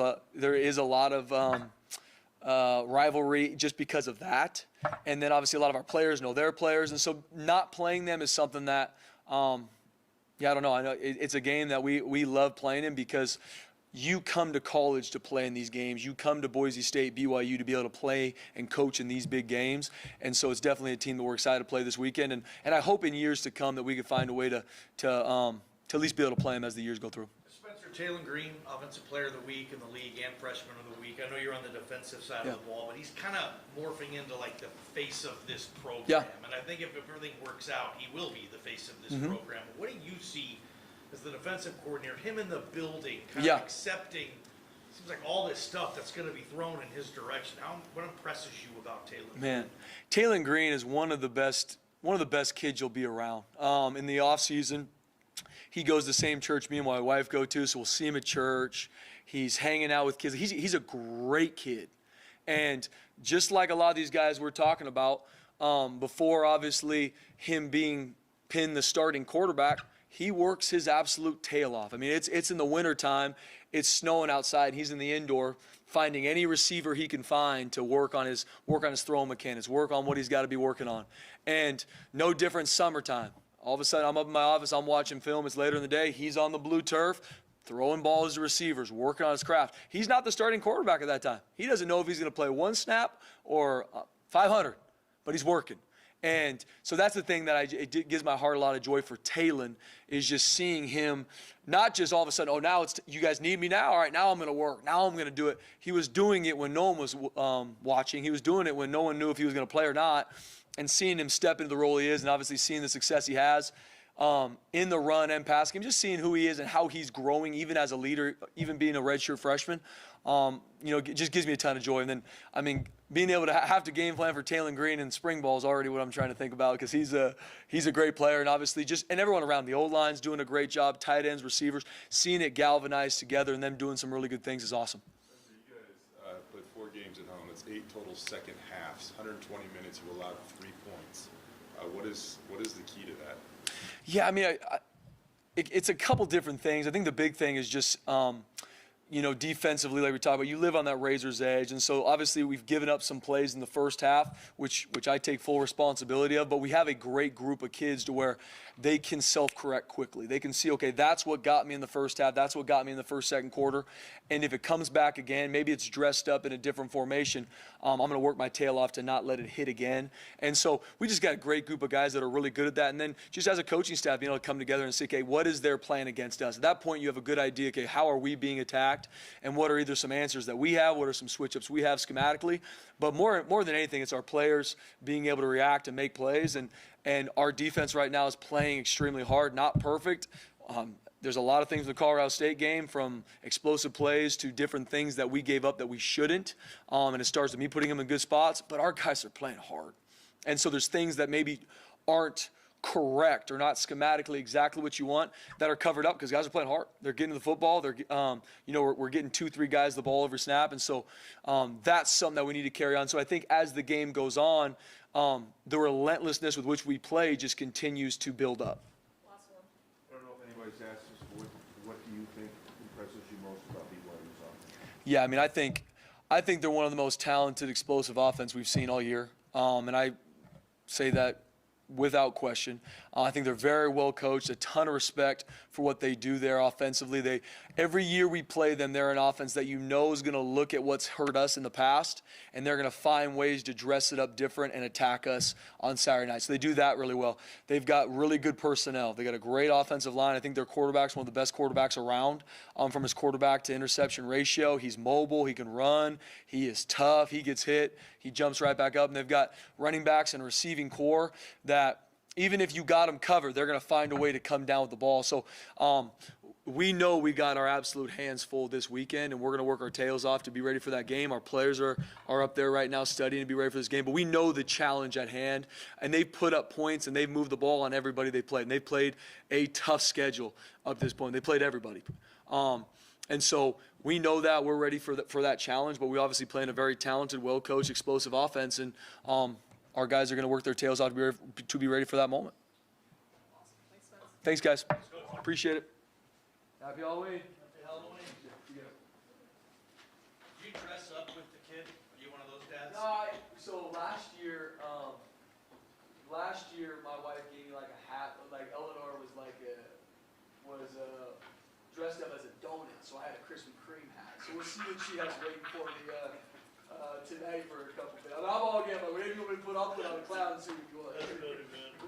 is a lot of rivalry just because of that, and then obviously a lot of our players know their players, and so not playing them is something that I don't know. I know it's a game that we love playing in because you come to college to play in these games. You come to Boise State, BYU to be able to play and coach in these big games. And so it's definitely a team that we're excited to play this weekend. And I hope in years to come that we can find a way to at least be able to play them as the years go through. Spencer, Taylin Green, Offensive Player of the Week in the league and Freshman of the Week. I know you're on the defensive side of the ball, but he's kind of morphing into like the face of this program. Yeah. And I think if everything works out, he will be the face of this program. But what do you see as the defensive coordinator, him in the building, kind of accepting, seems like all this stuff that's going to be thrown in his direction? What impresses you about Taylin? Man, Taylin Green is one of the best kids you'll be around. In the off season, he goes to the same church me and my wife go to, so we'll see him at church. He's hanging out with kids. He's a great kid. And just like a lot of these guys we're talking about, before obviously him being pinned the starting quarterback, he works his absolute tail off. I mean, it's in the wintertime. It's snowing outside. He's in the indoor finding any receiver he can find to work on his throwing mechanics, work on what he's got to be working on. And no different summertime. All of a sudden, I'm up in my office. I'm watching film. It's later in the day. He's on the blue turf, throwing balls to receivers, working on his craft. He's not the starting quarterback at that time. He doesn't know if he's going to play one snap or 500, but he's working. And so that's the thing that it gives my heart a lot of joy for Taylin, is just seeing him not just all of a sudden, oh, now you guys need me now? All right, now I'm going to work. Now I'm going to do it. He was doing it when no one was watching. He was doing it when no one knew if he was going to play or not. And seeing him step into the role he is, and obviously seeing the success he has in the run and pass game, just seeing who he is and how he's growing even as a leader, even being a redshirt freshman, it just gives me a ton of joy. And then, I mean, being able to have to game plan for Taylin Green in spring ball is already what I'm trying to think about, because he's a great player, and obviously and everyone around the O-line's doing a great job, tight ends, receivers, seeing it galvanized together and them doing some really good things is awesome. You guys played 4 games at home. It's 8 total second halves, 120 minutes. You allowed 3 points. What is the key to that? Yeah, I mean, it's a couple different things. I think the big thing is just, defensively, like we talked about, you live on that razor's edge. And so obviously we've given up some plays in the first half, which I take full responsibility of, but we have a great group of kids to where they can self-correct quickly. They can see, okay, that's what got me in the first half. That's what got me in the second quarter. And if it comes back again, maybe it's dressed up in a different formation, I'm going to work my tail off to not let it hit again. And so we just got a great group of guys that are really good at that. And then just as a coaching staff, being able to come together and say, okay, what is their plan against us? At that point, you have a good idea, okay, how are we being attacked? And what are either some answers that we have, what are some switch-ups we have schematically. But more than anything, it's our players being able to react and make plays. And our defense right now is playing extremely hard, not perfect. There's a lot of things in the Colorado State game, from explosive plays to different things that we gave up that we shouldn't. And it starts with me putting them in good spots. But our guys are playing hard. And so there's things that maybe aren't correct or not schematically exactly what you want that are covered up because guys are playing hard. They're getting the football. They're, we're getting 2-3 guys the ball every snap. And so that's something that we need to carry on. So I think as the game goes on, the relentlessness with which we play just continues to build up. I don't know if anybody's asked this, what do you think impresses you most about BYU's offense? Yeah, I mean, I think they're one of the most talented, explosive offense we've seen all year. And I say that without question. I think they're very well coached, a ton of respect for what they do there offensively. Every year we play them, they're an offense that you know is going to look at what's hurt us in the past, and they're going to find ways to dress it up different and attack us on Saturday night. So they do that really well. They've got really good personnel. They got a great offensive line. I think their quarterback's one of the best quarterbacks around from his quarterback to interception ratio. He's mobile. He can run. He is tough. He gets hit. He jumps right back up. And they've got running backs and receiving core that even if you got them covered, they're going to find a way to come down with the ball. So we know we got our absolute hands full this weekend, and we're going to work our tails off to be ready for that game. Our players are up there right now studying to be ready for this game. But we know the challenge at hand, and they've put up points, and they've moved the ball on everybody they played. And they've played a tough schedule up to this point. They played everybody. And so we know that we're ready for that challenge, but we obviously play in a very talented, well-coached, explosive offense, and our guys are going to work their tails off to be ready for that moment. Thanks, guys. Appreciate it. Happy Halloween. Happy Halloween. Do you dress up with the kid? Are you one of those dads? No, so last year, my wife gave me like a hat. Like Eleanor was dressed up as a donut, so I had a Krispy Kreme hat. So we'll see what she has waiting for me tonight for a couple of days. I'm all again, but whatever you want me to put, I'll put on a clown suit if you want.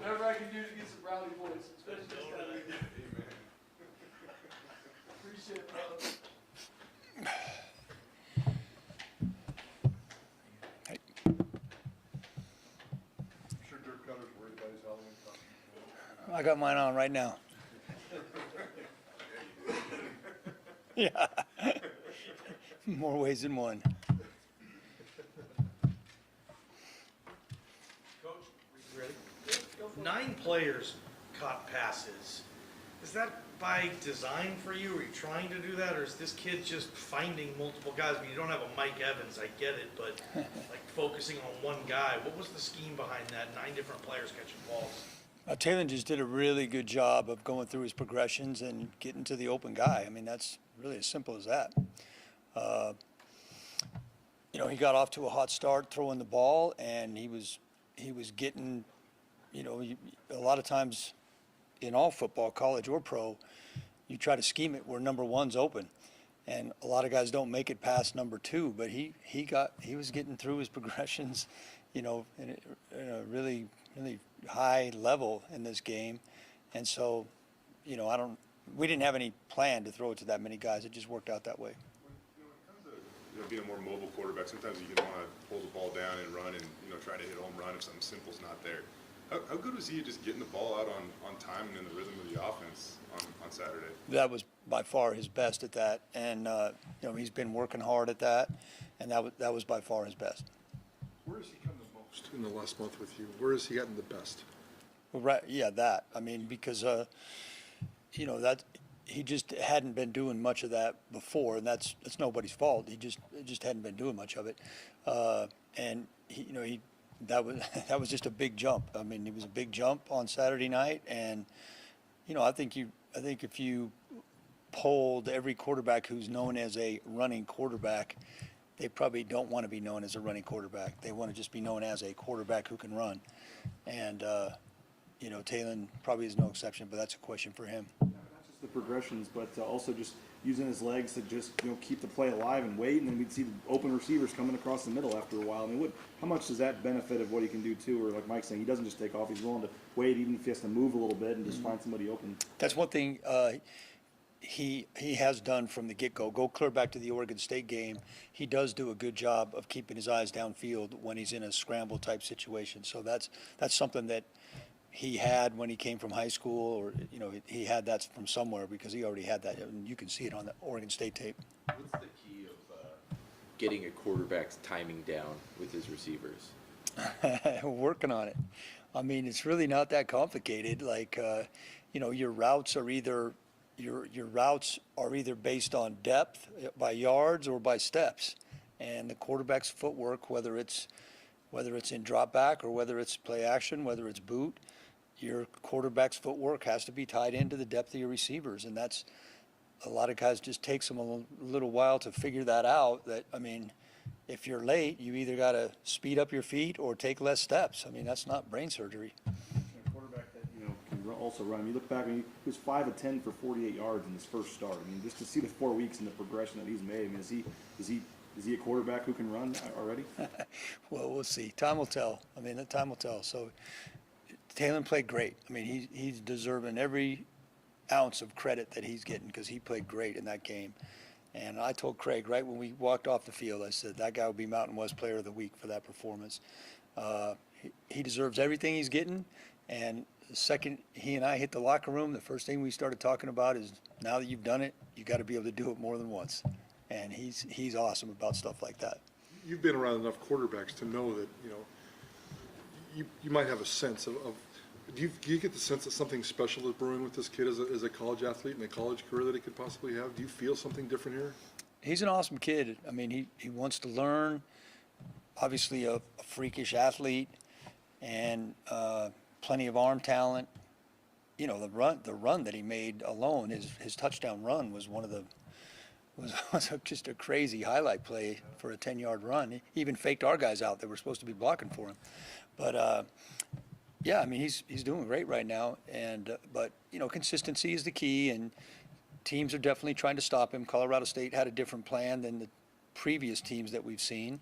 Whatever I can do to get some brownie points, especially this time of year. Appreciate it, brother. I'm sure Dirk Koetter's worried about his Halloween costume. I got mine on right now. Yeah. More ways than one. Coach, ready? 9 players caught passes. Is that by design for you? Are you trying to do that, or is this kid just finding multiple guys? I mean, you don't have a Mike Evans, I get it, but like focusing on one guy. What was the scheme behind that? 9 different players catching balls. Taylin just did a really good job of going through his progressions and getting to the open guy. I mean, that's really as simple as that. He got off to a hot start throwing the ball, and he was getting, a lot of times in all football, college or pro, you try to scheme it where number 1's open. And a lot of guys don't make it past number 2, but he was getting through his progressions, in a really, really high level in this game. And so, we didn't have any plan to throw it to that many guys. It just worked out that way. When it comes to being a more mobile quarterback, sometimes you can want to hold the ball down and run and try to hit a home run if something simple's not there. How good was he at just getting the ball out on time and in the rhythm of the offense on Saturday? That was by far his best at that, and he's been working hard at that, and that was by far his best. Where has he come the most in the last month with you? Where has he gotten the best? Well, right, yeah, that. I mean, because that he just hadn't been doing much of that before, and that's nobody's fault. He just hadn't been doing much of it, and that was just a big jump. I mean, it was a big jump on Saturday night, and I think if you polled every quarterback who's known as a running quarterback, they probably don't want to be known as a running quarterback. They want to just be known as a quarterback who can run. And, Taylin probably is no exception, but that's a question for him. Not just the progressions, but also just using his legs to just keep the play alive and wait, and then we'd see the open receivers coming across the middle after a while. I mean, how much does that benefit of what he can do too? Or like Mike's saying, he doesn't just take off; he's willing to wait, even if he has to move a little bit and just find somebody open. That's one thing he has done from the get-go. Go clear back to the Oregon State game. He does do a good job of keeping his eyes downfield when he's in a scramble type situation. So that's something that he had when he came from high school, or he had that from somewhere because he already had that. And you can see it on the Oregon State tape. What's the key of getting a quarterback's timing down with his receivers? Working on it. I mean, it's really not that complicated. Like, your routes are either based on depth by yards or by steps, and the quarterback's footwork, whether it's in drop back or whether it's play action, whether it's boot, your quarterback's footwork has to be tied into the depth of your receivers, and that's a lot of guys just takes them a little while to figure that out. That, I mean, if you're late, you either got to speed up your feet or take less steps. I mean, that's not brain surgery. also run. I mean, you look back, he was 5 of 10 for 48 yards in his first start. I mean, just to see the 4 weeks and the progression that he's made. I mean, is he a quarterback who can run already? Well, we'll see. Time will tell. I mean, the time will tell. So, Taylin played great. I mean, he's deserving every ounce of credit that he's getting because he played great in that game. And I told Craig right when we walked off the field, I said that guy will be Mountain West Player of the Week for that performance. He deserves everything he's getting. And the second he and I hit the locker room, the first thing we started talking about is now that you've done it, you got to be able to do it more than once. And he's awesome about stuff like that. You've been around enough quarterbacks to know that, you might have a sense of do you get the sense that something special is brewing with this kid as a college athlete and a college career that he could possibly have? Do you feel something different here? He's an awesome kid. I mean, he wants to learn. Obviously a freakish athlete and plenty of arm talent. The run that he made alone, his touchdown run was was just a crazy highlight play for a 10-yard run. He even faked our guys out that were supposed to be blocking for him. But yeah, I mean, he's doing great right now. And but consistency is the key, and teams are definitely trying to stop him. Colorado State had a different plan than the previous teams that we've seen.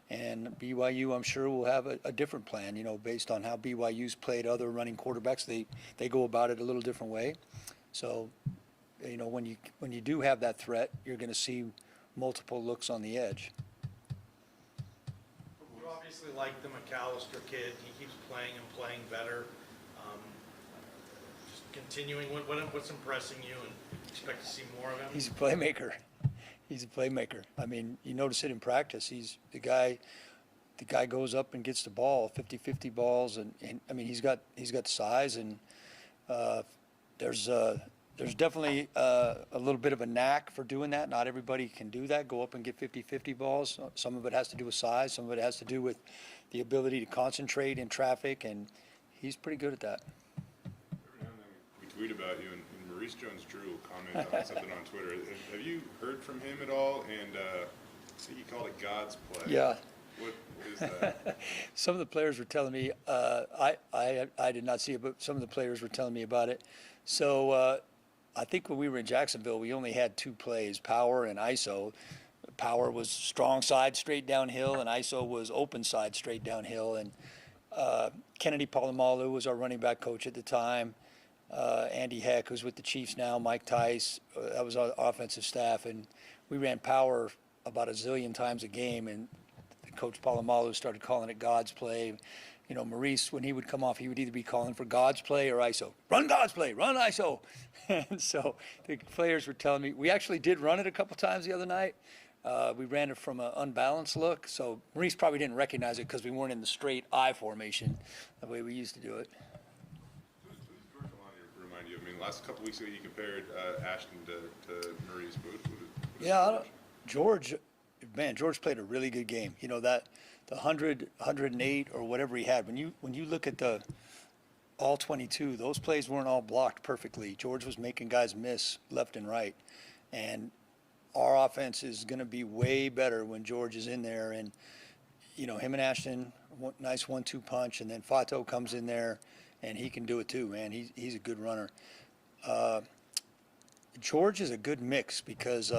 And BYU, I'm sure, will have a different plan, based on how BYU's played other running quarterbacks. They go about it a little different way. So, when you do have that threat, you're going to see multiple looks on the edge. You obviously like the McAllister kid. He keeps playing and playing better. Just continuing, what's impressing you, and expect to see more of him? He's a playmaker. He's a playmaker. I mean, you notice it in practice. He's the guy goes up and gets the ball, 50-50 balls, and I mean, he's got size, and there's definitely a little bit of a knack for doing that. Not everybody can do that, go up and get 50-50 balls. Some of it has to do with size. Some of it has to do with the ability to concentrate in traffic, and he's pretty good at that. Every now and then we tweet about you, and Maurice Jones-Drew will comment on something on Twitter. Have you heard from him at all? And I think he called it God's play. Yeah. What is that? Some of the players were telling me, I did not see it, but some of the players were telling me about it. So I think when we were in Jacksonville, we only had 2 plays, power and ISO. Power was strong side straight downhill, and ISO was open side straight downhill. And Kennedy Palomalu was our running back coach at the time. Andy Heck, who's with the Chiefs now, Mike Tice, that was our offensive staff. And we ran power about a zillion times a game, and Coach Palomalu started calling it God's play. Maurice, when he would come off, he would either be calling for God's play or ISO. Run God's play, run ISO. And so the players were telling me, we actually did run it a couple times the other night. We ran it from an unbalanced look. So Maurice probably didn't recognize it because we weren't in the straight I formation the way we used to do it. Who's George Kalani remind you? I mean, last couple weeks ago you compared Ashton to Maurice. Yeah, George played a really good game. The 100, 108 or whatever he had. When you look at the all 22, those plays weren't all blocked perfectly. George was making guys miss left and right. And our offense is going to be way better when George is in there. And, him and Ashton, nice 1-2 punch. And then Fato comes in there, and he can do it too, man. He's a good runner. George is a good mix because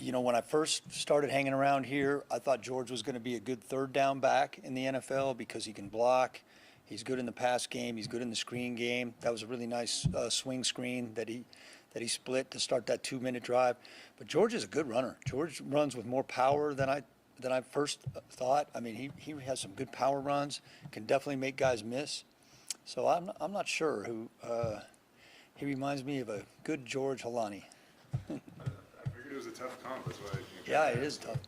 when I first started hanging around here, I thought George was going to be a good third down back in the NFL because he can block. He's good in the pass game. He's good in the screen game. That was a really nice swing screen that he split to start that 2-minute drive. But George is a good runner. George runs with more power than I first thought. I mean, he has some good power runs. Can definitely make guys miss. So I'm not sure who. He reminds me of a good George Kalani. It was a tough comp. That's why. Yeah, it is tough.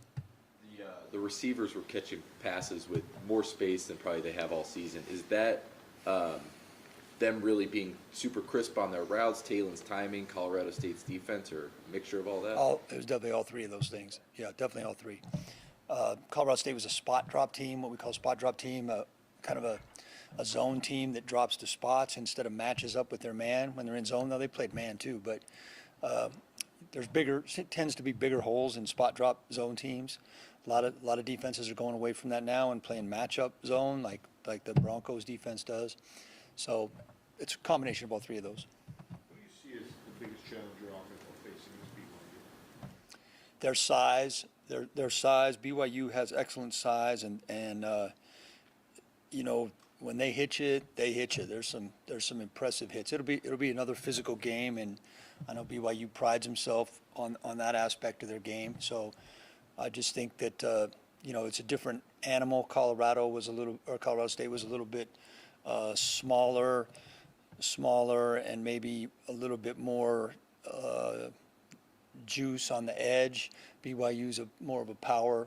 The receivers were catching passes with more space than probably they have all season. Is that them really being super crisp on their routes, Taylin's timing, Colorado State's defense, or a mixture of all that? It was definitely all 3 of those things. Yeah, definitely all 3. Colorado State was a spot drop team, what we call a spot drop team, kind of a zone team that drops to spots instead of matches up with their man. When they're in zone, though, they played man too, but tends to be bigger holes in spot drop zone teams. A lot of defenses are going away from that now and playing matchup zone like the Broncos defense does. So it's a combination of all three of those. What do you see as the biggest challenge your offense will face in this BYU? Their size, their size. BYU has excellent size, and you know, when they hit you, they hit you. There's some impressive hits. It'll be another physical game, and I know BYU prides himself on that aspect of their game. So I just think that you know, it's a different animal. Colorado State was a little bit smaller, and maybe a little bit more juice on the edge. BYU's more of a power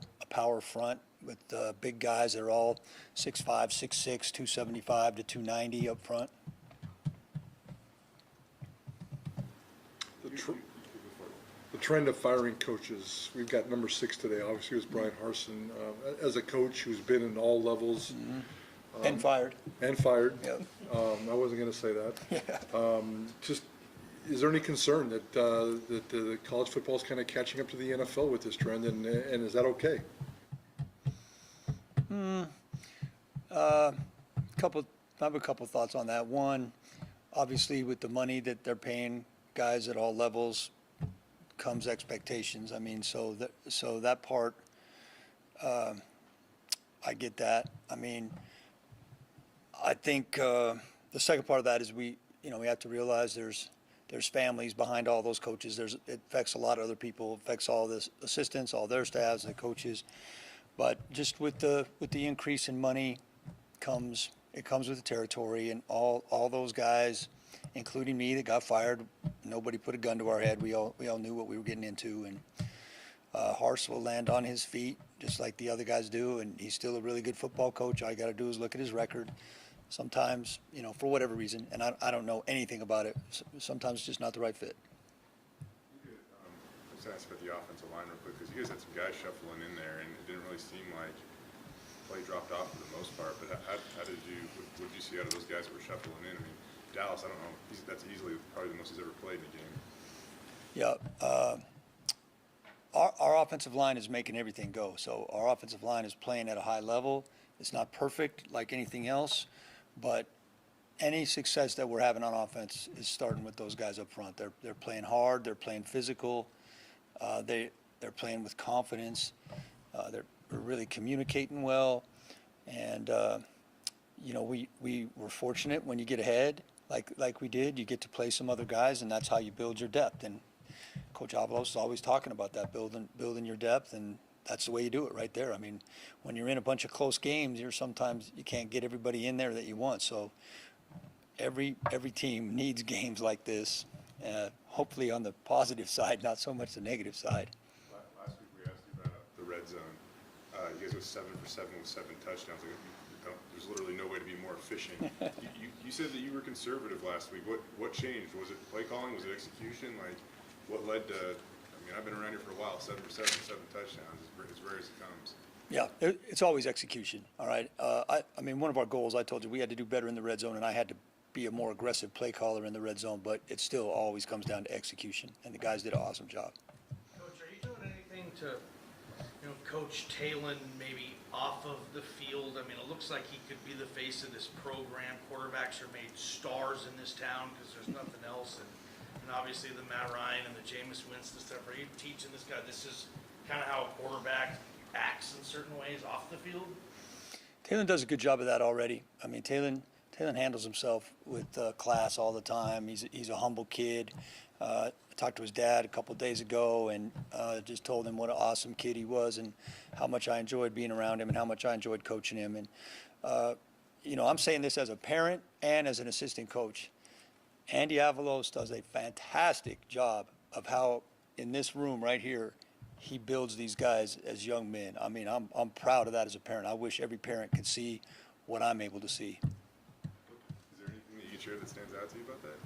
front with big guys. They're all 6'5", 6'6", 275 to 290 up front. The trend of firing coaches, we've got number 6 today. Obviously, it was Brian Harsin. As a coach who's been in all levels. And fired. And fired. Yep. I wasn't going to say that. Yeah. Just, is there any concern that the college football is kind of catching up to the NFL with this trend, and is that okay? I have a couple thoughts on that. One, obviously, with the money that they're paying guys at all levels comes expectations. I mean, so that part, I get that. I mean, I think the second part of that is we have to realize there's families behind all those coaches. It affects a lot of other people. It affects all the assistants, all their staffs, the coaches. But just with the increase in money comes with the territory, and all those guys, including me, that got fired. Nobody put a gun to our head. We all knew what we were getting into, and Hars will land on his feet just like the other guys do, and he's still a really good football coach. All you got to do is look at his record. Sometimes, for whatever reason, and I don't know anything about it, sometimes it's just not the right fit. Let's ask about the offensive line real quick, because you guys had some guys shuffling in there, and it didn't really seem like play dropped off for the most part. But what did you see out of those guys that were shuffling in? I mean, Dallas, I don't know, that's easily probably the most he's ever played in a game. Yeah. Our offensive line is making everything go. So our offensive line is playing at a high level. It's not perfect like anything else, but any success that we're having on offense is starting with those guys up front. They're playing hard. They're playing physical. They're playing with confidence. They're really communicating well. And, we were fortunate when you get ahead like we did. You get to play some other guys, and that's how you build your depth. And Coach Avalos is always talking about that, building your depth, and that's the way you do it right there. I mean, when you're in a bunch of close games, sometimes you can't get everybody in there that you want. So every team needs games like this, hopefully on the positive side, not so much the negative side. Last week we asked you about the red zone. You guys were 7 for 7 with 7 touchdowns. There's literally no way to be more efficient. You said that you were conservative last week. What changed? Was it play calling? Was it execution? What led to? I mean, I've been around here for a while. 7 for 7 with 7 touchdowns, as rare as it comes. Yeah, it's always execution. All right. I mean, one of our goals, I told you, we had to do better in the red zone, and I had to be a more aggressive play caller in the red zone. But it still always comes down to execution, and the guys did an awesome job. Coach, are you doing anything to, coach Taylin maybe off of the field? I mean, it looks like he could be the face of this program. Quarterbacks are made stars in this town because there's nothing else. And obviously the Matt Ryan and the Jameis Winston stuff. Are you teaching this guy this is kind of how a quarterback acts in certain ways off the field? Taylin does a good job of that already. I mean, Taylin handles himself with class all the time. He's a humble kid. I talked to his dad a couple of days ago and just told him what an awesome kid he was and how much I enjoyed being around him and how much I enjoyed coaching him. And, I'm saying this as a parent and as an assistant coach. Andy Avalos does a fantastic job of how, in this room right here, he builds these guys as young men. I mean, I'm proud of that as a parent. I wish every parent could see what I'm able to see. Is there anything that you could share that stands out to you about that?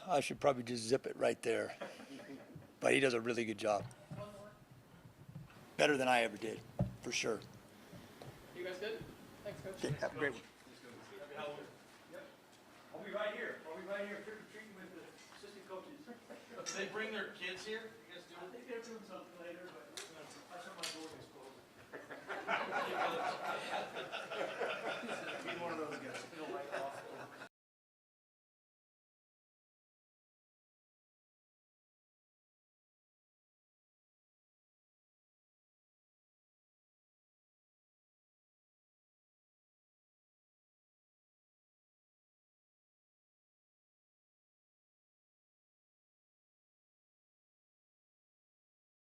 I should probably just zip it right there. But he does a really good job. Better than I ever did, for sure. You guys good? Thanks, Coach. Okay, have a great one. I'll be right here. Trick-or-treating with the assistant coaches. Do they bring their kids here? You guys do? I think they're doing something.